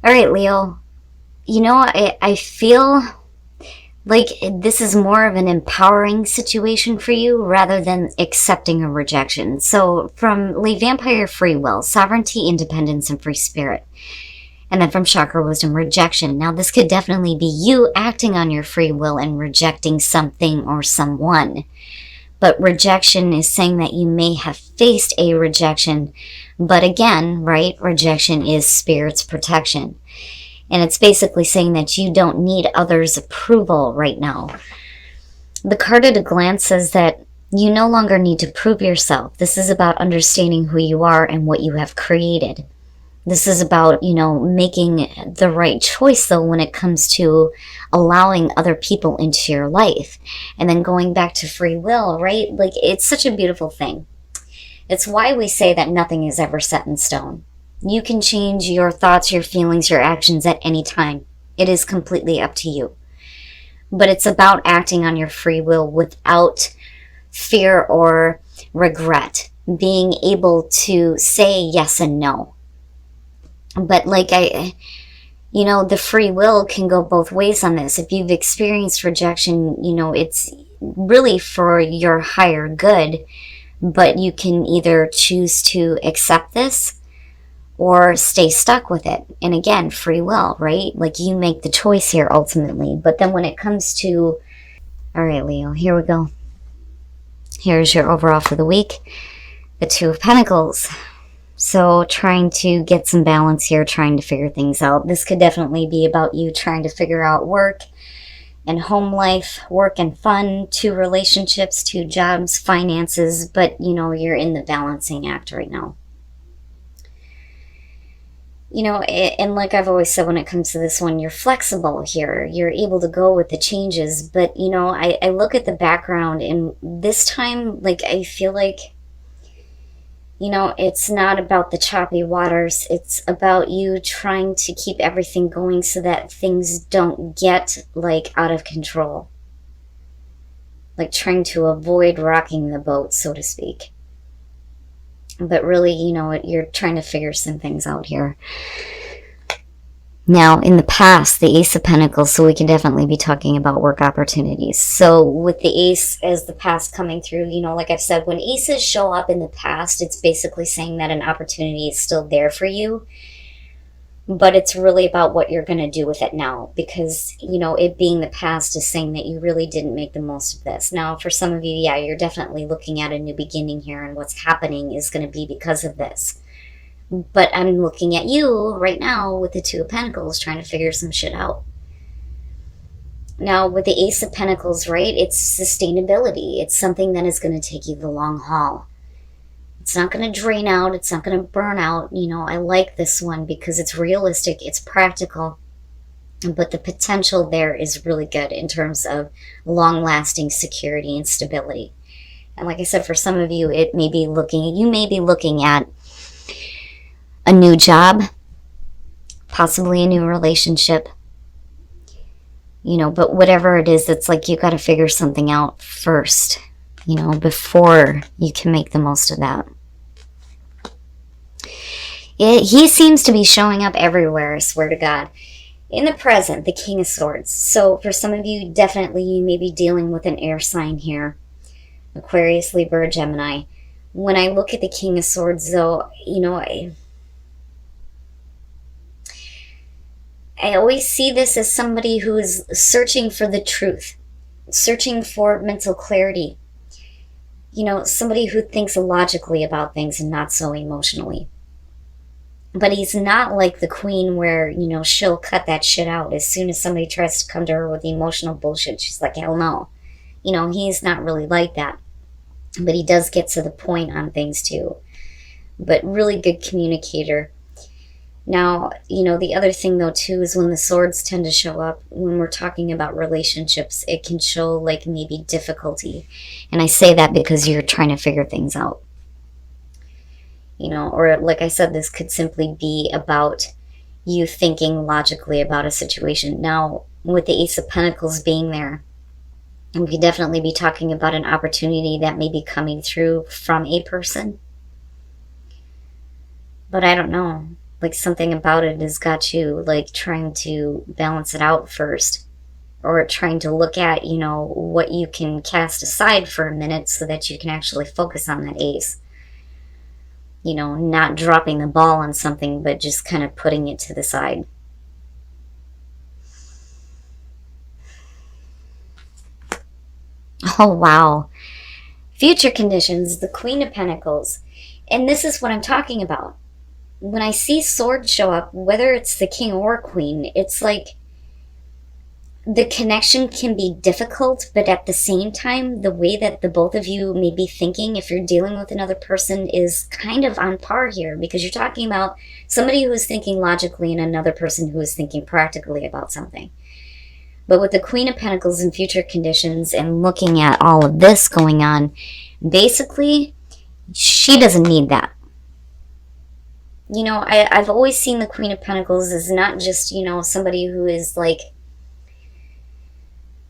All right, Leo. I feel like this is more of an empowering situation for you rather than accepting a rejection. So from Lay Vampire, free will, sovereignty, independence, and free spirit. And then from Chakra Wisdom, rejection. Now this could definitely be you acting on your free will and rejecting something or someone. But rejection is saying that you may have faced a rejection. But again, right, rejection is spirit's protection. And it's basically saying that you don't need others' approval right now. The card at a glance says that you no longer need to prove yourself. This is about understanding who you are and what you have created. This is about, making the right choice, though, when it comes to allowing other people into your life. And then going back to free will, right? Like, it's such a beautiful thing. It's why we say that nothing is ever set in stone. You can change your thoughts, your feelings, your actions at any time. It is completely up to you. But it's about acting on your free will without fear or regret. Being able to say yes and no. But the free will can go both ways on this. If you've experienced rejection, it's really for your higher good. But you can either choose to accept this or stay stuck with it. And again, free will, right? Like, you make the choice here ultimately. But then when it comes to, all right, Leo, here we go. Here's your overall for the week. The Two of Pentacles. So trying to get some balance here, trying to figure things out. This could definitely be about you trying to figure out work and home life, work and fun, 2 relationships, 2 jobs, finances. But, you're in the balancing act right now. And like I've always said when it comes to this one, you're flexible here. You're able to go with the changes. But, I look at the background, and this time, I feel like, it's not about the choppy waters. It's about you trying to keep everything going so that things don't get, out of control. Like trying to avoid rocking the boat, so to speak. But really, you're trying to figure some things out here. Now, in the past, the Ace of Pentacles, so we can definitely be talking about work opportunities. So with the Ace as the past coming through, like I've said, when Aces show up in the past, it's basically saying that an opportunity is still there for you. But it's really about what you're going to do with it now. Because, it being the past is saying that you really didn't make the most of this. Now, for some of you, yeah, you're definitely looking at a new beginning here. And what's happening is going to be because of this. But I'm looking at you right now with the Two of Pentacles trying to figure some shit out. Now, with the Ace of Pentacles, right, it's sustainability. It's something that is going to take you the long haul. It's not going to drain out. It's not going to burn out. I like this one because it's realistic. It's practical. But the potential there is really good in terms of long-lasting security and stability. And like I said, for some of you, you may be looking at a new job, possibly a new relationship, but whatever it is, it's like you got to figure something out first, before you can make the most of that. He seems to be showing up everywhere, I swear to God. In the present, the King of Swords. So for some of you, definitely you may be dealing with an air sign here. Aquarius, Libra, Gemini. When I look at the King of Swords, though, I always see this as somebody who is searching for the truth, searching for mental clarity. Somebody who thinks logically about things and not so emotionally. But he's not like the Queen where, she'll cut that shit out. As soon as somebody tries to come to her with emotional bullshit, she's like, hell no. He's not really like that. But he does get to the point on things too. But really good communicator. Now, the other thing though too is when the swords tend to show up, when we're talking about relationships, it can show maybe difficulty. And I say that because you're trying to figure things out. Or like I said, this could simply be about you thinking logically about a situation. Now, with the Ace of Pentacles being there, we could definitely be talking about an opportunity that may be coming through from a person. But I don't know. Like something about it has got you like trying to balance it out first, or trying to look at, you know, what you can cast aside for a minute so that you can actually focus on that ace. You know, not dropping the ball on something, but just kind of putting it to the side. Oh, wow. Future conditions, the Queen of Pentacles. And this is what I'm talking about. When I see swords show up, whether it's the king or queen, it's like the connection can be difficult, but at the same time, the way that the both of you may be thinking, if you're dealing with another person, is kind of on par here, because you're talking about somebody who is thinking logically and another person who is thinking practically about something. But with the Queen of Pentacles and future conditions and looking at all of this going on, basically, she doesn't need that. You know, I've always seen the Queen of Pentacles as not just, you know, somebody who is like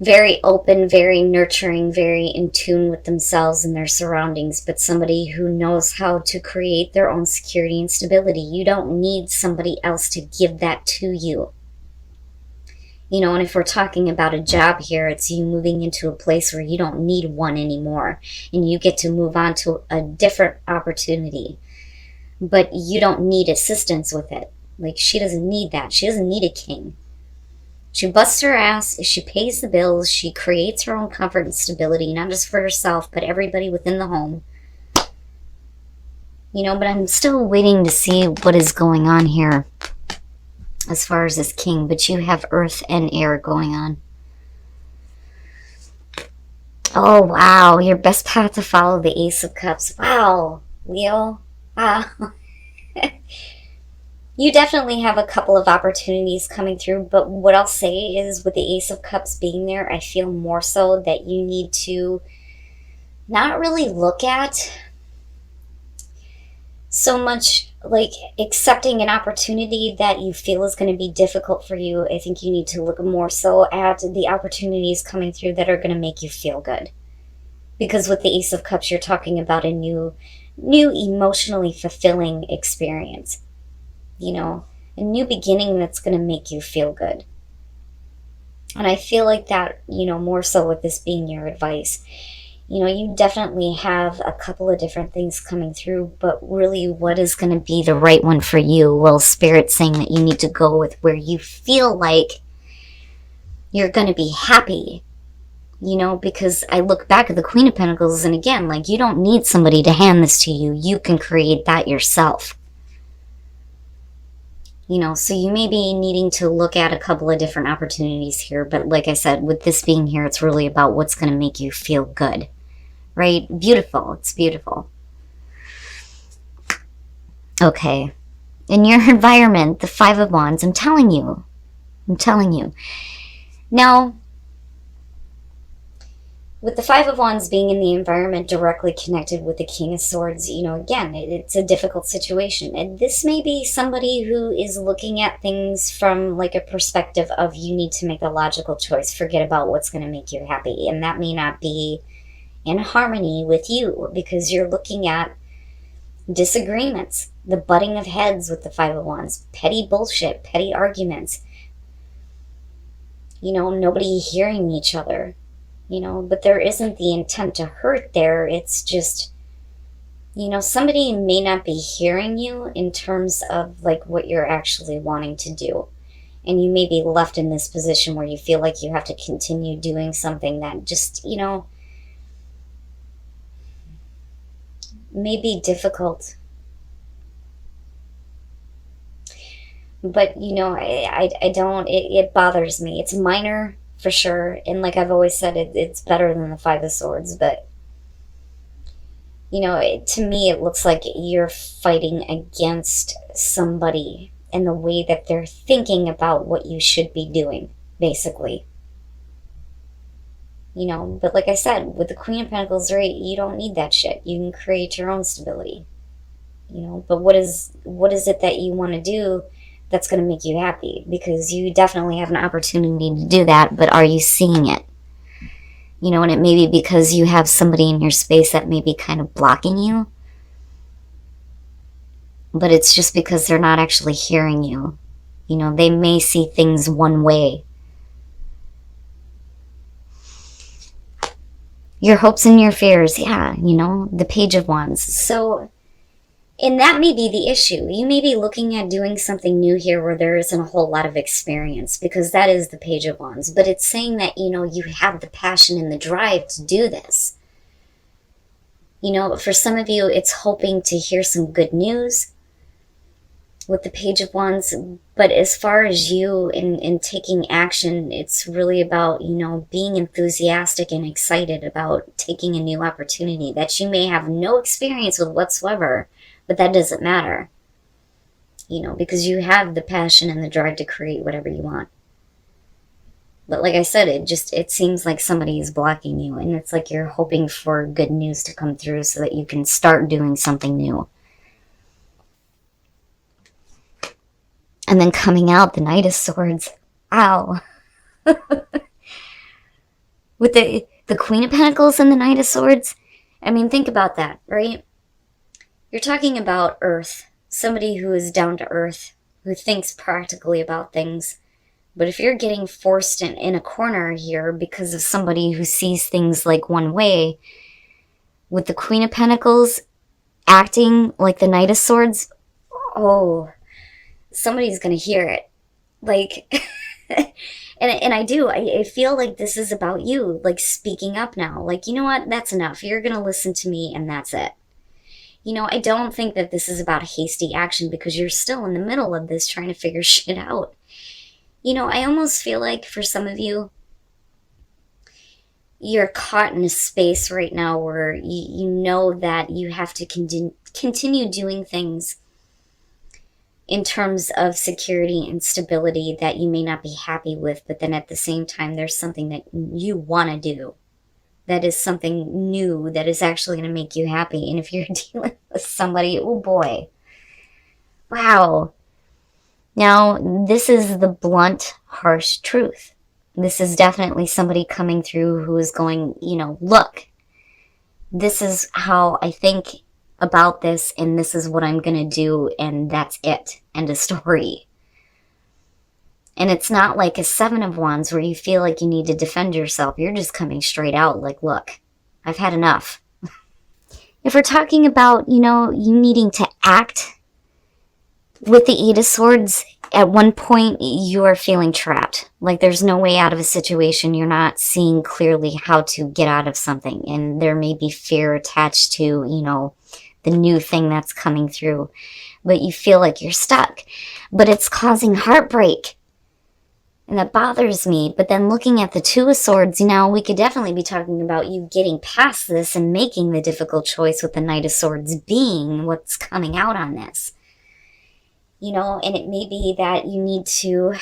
very open, very nurturing, very in tune with themselves and their surroundings, but somebody who knows how to create their own security and stability. You don't need somebody else to give that to you. You know, and if we're talking about a job here, it's you moving into a place where you don't need one anymore, and you get to move on to a different opportunity. But you don't need assistance with it. Like, she doesn't need that. She doesn't need a king. She busts her ass, she pays the bills, she creates her own comfort and stability, not just for herself, but everybody within the home. You know, but I'm still waiting to see what is going on here as far as this king, but you have earth and air going on. Oh, wow. Your best path to follow, the Ace of Cups. Wow, Leo. Wow. You definitely have a couple of opportunities coming through, but what I'll say is with the Ace of Cups being there, I feel more so that you need to not really look at so much like accepting an opportunity that you feel is going to be difficult for you. I think you need to look more so at the opportunities coming through that are going to make you feel good. Because with the Ace of Cups, you're talking about a new emotionally fulfilling experience. You know, a new beginning that's going to make you feel good. And I feel like that, you know, more so with this being your advice. You know, you definitely have a couple of different things coming through, but really what is going to be the right one for you? Well, Spirit's saying that you need to go with where you feel like you're going to be happy. You know, because I look back at the Queen of Pentacles, and again, like, you don't need somebody to hand this to you. You can create that yourself. You know, so you may be needing to look at a couple of different opportunities here, but like I said, with this being here, it's really about what's going to make you feel good. Right? Beautiful. It's beautiful. Okay. In your environment, the Five of Wands, I'm telling you. Now, with the Five of Wands being in the environment directly connected with the King of Swords, you know, again, it's a difficult situation. And this may be somebody who is looking at things from like a perspective of you need to make a logical choice. Forget about what's going to make you happy. And that may not be in harmony with you because you're looking at disagreements, the butting of heads with the Five of Wands, petty bullshit, petty arguments, you know, nobody hearing each other, you know, but there isn't the intent to hurt there. It's just, you know, somebody may not be hearing you in terms of like what you're actually wanting to do. And you may be left in this position where you feel like you have to continue doing something that just, you know, may be difficult. But, you know, I don't, it bothers me. It's minor for sure. And like I've always said, it's better than the Five of Swords. But, you know, to me, it looks like you're fighting against somebody and the way that they're thinking about what you should be doing, basically. You know, but like I said, with the Queen of Pentacles, right, you don't need that shit. You can create your own stability. You know, but what is it that you want to do that's going to make you happy? Because you definitely have an opportunity to do that, but are you seeing it? You know, and it may be because you have somebody in your space that may be kind of blocking you. but it's just because they're not actually hearing you. You know, they may see things one way. Your hopes and your fears, yeah, you know, the Page of Wands. So, and that may be the issue. You may be looking at doing something new here where there isn't a whole lot of experience, because that is the Page of Wands. But it's saying that, you know, you have the passion and the drive to do this. You know, for some of you, it's hoping to hear some good news with the Page of Wands. But as far as you in taking action, it's really about, you know, being enthusiastic and excited about taking a new opportunity that you may have no experience with whatsoever, but that doesn't matter, you know, because you have the passion and the drive to create whatever you want. But like I said, it seems like somebody is blocking you, and it's like you're hoping for good news to come through so that you can start doing something new. And then coming out, the Knight of Swords. Ow. With the Queen of Pentacles and the Knight of Swords. I mean, think about that, right? You're talking about earth. Somebody who is down to earth, who thinks practically about things. But if you're getting forced in a corner here because of somebody who sees things like one way, with the Queen of Pentacles acting like the Knight of Swords, oh, somebody's going to hear it. Like, and I feel like this is about you, like speaking up now. Like, you know what? That's enough. You're going to listen to me and that's it. You know, I don't think that this is about hasty action because you're still in the middle of this trying to figure shit out. You know, I almost feel like for some of you, you're caught in a space right now where you know that you have to continue doing things in terms of security and stability that you may not be happy with, but then at the same time, there's something that you want to do. That is something new that is actually going to make you happy. And if you're dealing with somebody, oh boy, wow. Now, this is the blunt, harsh truth. This is definitely somebody coming through who is going, you know, look, this is how I think about this, and this is what I'm going to do, and that's it. End of story. And it's not like a Seven of Wands where you feel like you need to defend yourself. You're just coming straight out like, look, I've had enough. If we're talking about, you know, you needing to act with the Eight of Swords, at one point you are feeling trapped. Like there's no way out of a situation. You're not seeing clearly how to get out of something. And there may be fear attached to, you know, the new thing that's coming through. But you feel like you're stuck. But it's causing heartbreak. And that bothers me. But then looking at the Two of Swords, you know, we could definitely be talking about you getting past this and making the difficult choice with the Knight of Swords being what's coming out on this. You know, and it may be that you need to,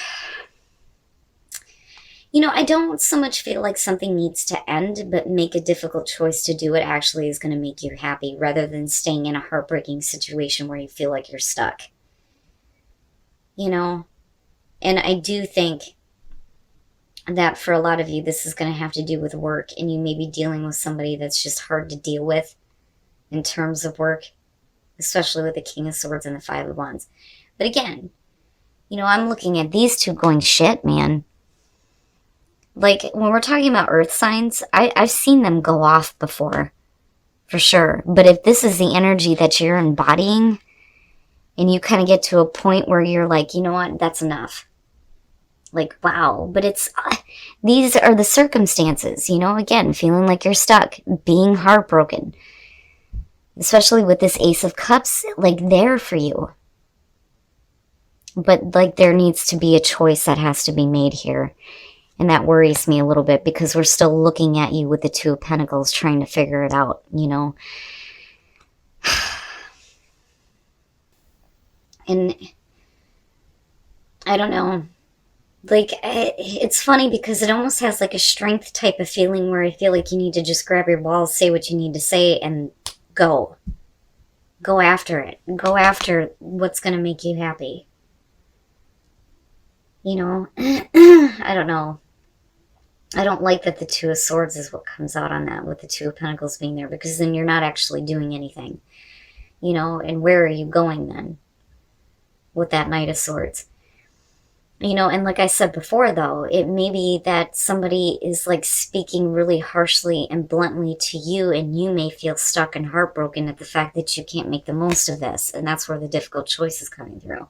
you know, I don't so much feel like something needs to end, but make a difficult choice to do what actually is going to make you happy rather than staying in a heartbreaking situation where you feel like you're stuck. You know, and I do think that for a lot of you, this is going to have to do with work, and you may be dealing with somebody that's just hard to deal with in terms of work, especially with the King of Swords and the Five of Wands. But again, you know, I'm looking at these two going, shit, man. Like, when we're talking about earth signs, I've seen them go off before, for sure. But if this is the energy that you're embodying, and you kind of get to a point where you're like, you know what, that's enough. Like, wow. But it's, these are the circumstances, you know, again, feeling like you're stuck, being heartbroken. Especially with this Ace of Cups, like, there for you. But, like, there needs to be a choice that has to be made here. And that worries me a little bit because we're still looking at you with the Two of Pentacles trying to figure it out, you know. And I don't know. Like, it's funny because it almost has like a strength type of feeling where I feel like you need to just grab your balls, say what you need to say, and go. Go after it. Go after what's going to make you happy. You know, I don't know. I don't like that the Two of Swords is what comes out on that with the Two of Pentacles being there, because then you're not actually doing anything. You know, and where are you going then? with that Knight of Swords. You know, and like I said before, though, it may be that somebody is like speaking really harshly and bluntly to you, and you may feel stuck and heartbroken at the fact that you can't make the most of this. And that's where the difficult choice is coming through.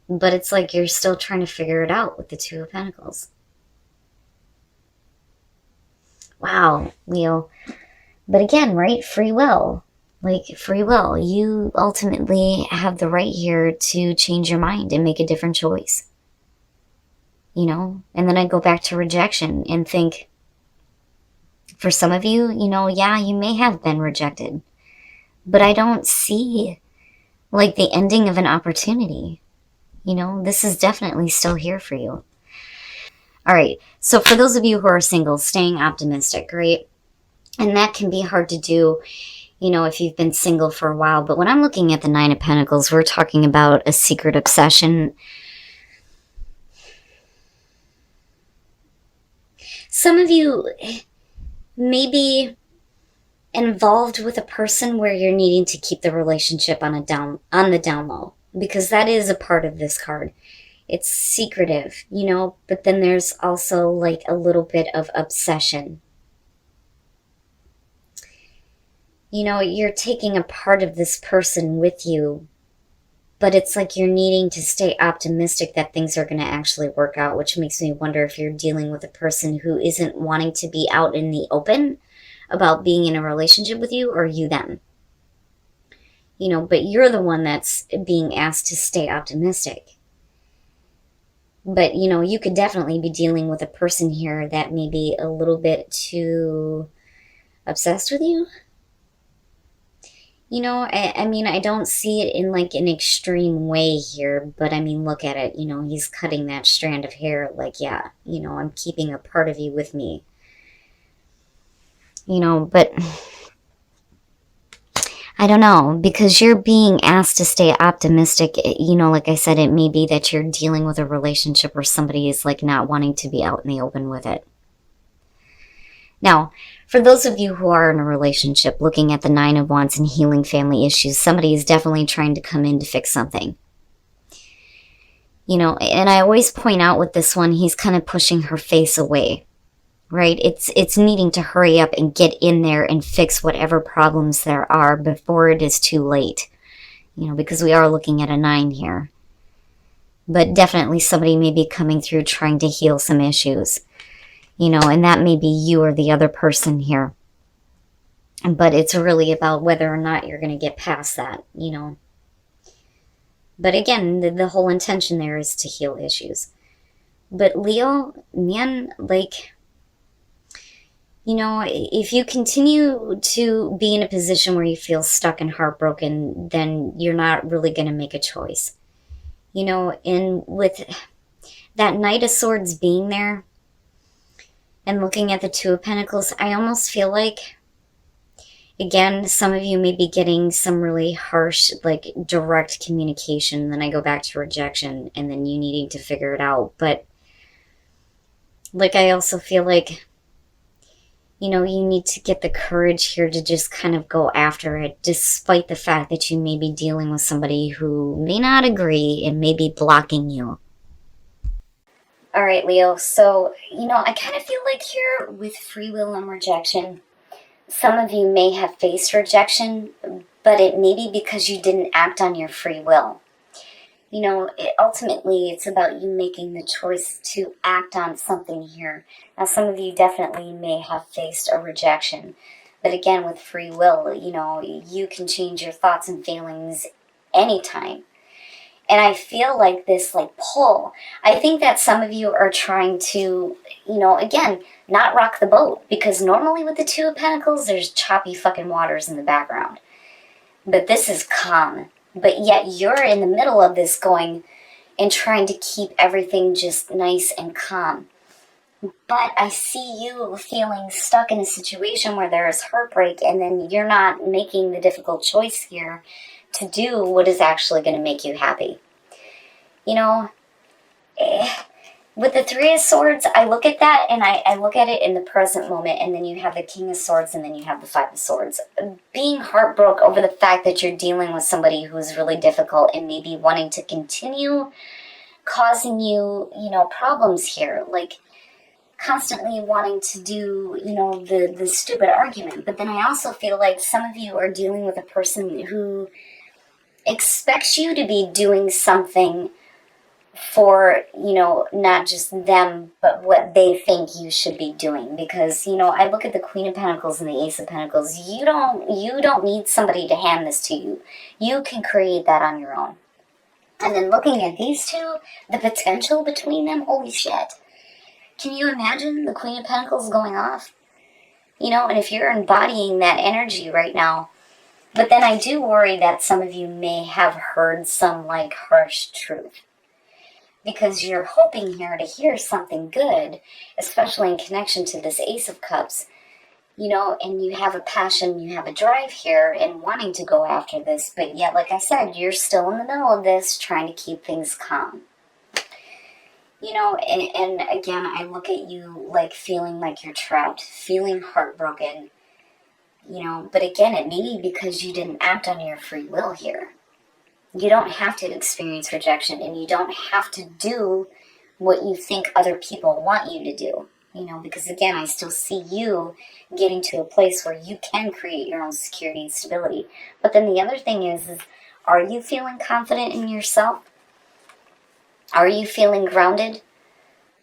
But it's like you're still trying to figure it out with the Two of Pentacles. Wow, Leo. But again, right? Free will. Like, free will. You ultimately have the right here to change your mind and make a different choice. You know? And then I go back to rejection and think, for some of you, you know, yeah, you may have been rejected. But I don't see, like, the ending of an opportunity. You know, this is definitely still here for you. All right. So for those of you who are single, staying optimistic, right? And that can be hard to do, you know, if you've been single for a while. But when I'm looking at the Nine of Pentacles, we're talking about a secret obsession. Some of you may be involved with a person where you're needing to keep the relationship on the down low, because that is a part of this card. It's secretive, you know, but then there's also like a little bit of obsession. You know, you're taking a part of this person with you, but it's like you're needing to stay optimistic that things are going to actually work out, which makes me wonder if you're dealing with a person who isn't wanting to be out in the open about being in a relationship with you, or you them. You know, but you're the one that's being asked to stay optimistic. But, you know, you could definitely be dealing with a person here that may be a little bit too obsessed with you. You know, I mean, I don't see it in like an extreme way here, but I mean, look at it. You know, he's cutting that strand of hair like, yeah, you know, I'm keeping a part of you with me. You know, but I don't know, because you're being asked to stay optimistic. You know, like I said, it may be that you're dealing with a relationship where somebody is like not wanting to be out in the open with it. Now, for those of you who are in a relationship, looking at the Nine of Wands and healing family issues, somebody is definitely trying to come in to fix something. You know, and I always point out with this one, he's kind of pushing her face away, right? It's needing to hurry up and get in there and fix whatever problems there are before it is too late. You know, because we are looking at a 9 here. But definitely somebody may be coming through trying to heal some issues. You know, and that may be you or the other person here. But it's really about whether or not you're going to get past that, you know. But again, the whole intention there is to heal issues. But Leo, man, like, you know, if you continue to be in a position where you feel stuck and heartbroken, then you're not really going to make a choice. You know, and with that Knight of Swords being there, and looking at the Two of Pentacles, I almost feel like, again, some of you may be getting some really harsh, like, direct communication. Then I go back to rejection, and then you needing to figure it out. But, like, I also feel like, you know, you need to get the courage here to just kind of go after it, despite the fact that you may be dealing with somebody who may not agree and may be blocking you. All right, Leo, so, you know, I kind of feel like here with free will and rejection, some of you may have faced rejection, but it may be because you didn't act on your free will. You know, ultimately, it's about you making the choice to act on something here. Now, some of you definitely may have faced a rejection, but again, with free will, you know, you can change your thoughts and feelings anytime. And I feel like this, like, pull. I think that some of you are trying to, you know, again, not rock the boat. Because normally with the Two of Pentacles, there's choppy fucking waters in the background. But this is calm. But yet you're in the middle of this going and trying to keep everything just nice and calm. But I see you feeling stuck in a situation where there is heartbreak, and then you're not making the difficult choice here to do what is actually going to make you happy. You know, With the Three of Swords, I look at that and I look at it in the present moment, and then you have the King of Swords and then you have the Five of Swords. Being heartbroken over the fact that you're dealing with somebody who's really difficult and maybe wanting to continue causing you, problems here. Like, constantly wanting to do, the stupid argument. But then I also feel like some of you are dealing with a person who expects you to be doing something for, not just them, but what they think you should be doing. Because, I look at the Queen of Pentacles and the Ace of Pentacles. You don't need somebody to hand this to you. You can create that on your own. And then looking at these two, the potential between them, holy shit. Can you imagine the Queen of Pentacles going off? And if you're embodying that energy right now. But then I do worry that some of you may have heard some, harsh truth. Because you're hoping here to hear something good, especially in connection to this Ace of Cups, and you have a passion, you have a drive here and wanting to go after this, but yet, like I said, you're still in the middle of this, trying to keep things calm. And again, I look at you feeling like you're trapped, feeling heartbroken, but again, it may be because you didn't act on your free will here. You don't have to experience rejection, and you don't have to do what you think other people want you to do, because again, I still see you getting to a place where you can create your own security and stability. But then the other thing is are you feeling confident in yourself? Are you feeling grounded?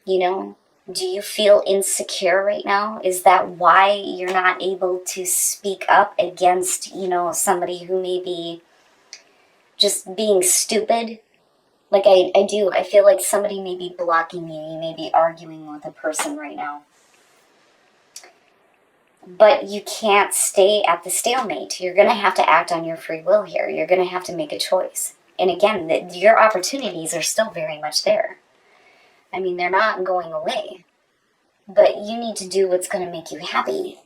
Do you feel insecure right now? Is that why you're not able to speak up against, somebody who may be just being stupid? I do. I feel like somebody may be blocking you. You may be arguing with a person right now. But you can't stay at the stalemate. You're going to have to act on your free will here. You're going to have to make a choice. And again, your opportunities are still very much there. I mean, they're not going away. But you need to do what's going to make you happy.